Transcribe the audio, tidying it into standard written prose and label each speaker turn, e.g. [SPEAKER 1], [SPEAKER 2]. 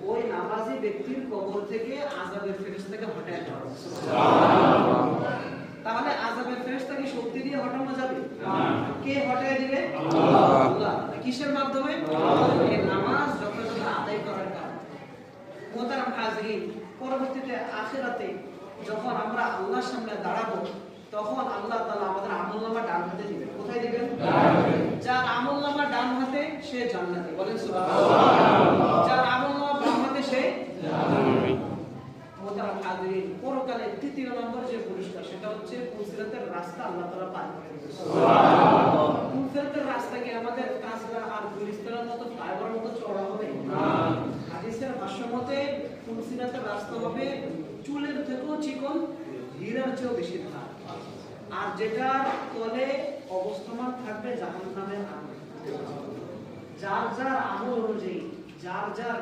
[SPEAKER 1] ওই নামাজি ব্যক্তির কবর থেকে আযাবের ফেরেশতাকে হটায় দেওয়া হবে। তাহলে আযাবের ফেরেশতাকে শক্তি দিয়ে হটানো যাবে না। কে হটায় দিবে? আল্লাহ। কিসের মাধ্যমে? এই নামাজ যথাযথ আদায় করার কারণে। মোহতারাম হাজিরিন, পরবর্তীতে আখিরাতে যখন আমরা আল্লাহর সামনে দাঁড়াবো তখন আল্লাহ তাআলা আমাদের আমলনামা ডান হাতে দিবেন। কোথায় দিবেন? যার আমলনামা ডান হাতে সে জান্নাতি, বলেন সুবহানাল্লাহ। যার আমলনামা বাম হাতে সে জাহান্নামী। মোহতারাম হাজিরিন, পরকালে তৃতীয় নম্বর যে পুরস্কার সেটা হচ্ছে ফুলসিরাতের রাস্তা আল্লাহ তাআলা পার করে দিবেন। সুবহানাল্লাহ। ফুলসিরাতের রাস্তা কি আমাদের কাঁচরা আর গুলিস্তানের মতো ফাইবার মতো চওড়া হবে? না। হাদিসের ভাষ্য মতে ফুলসিরাতের রাস্তা হবে চুলের থেকেও চিকন, হীরার চেয়েও বেশি ধার, আর যেটার তলে অবস্থান থাকবে জাহান্নামের আগুন। যার যার আমল অনুযায়ী, যার যার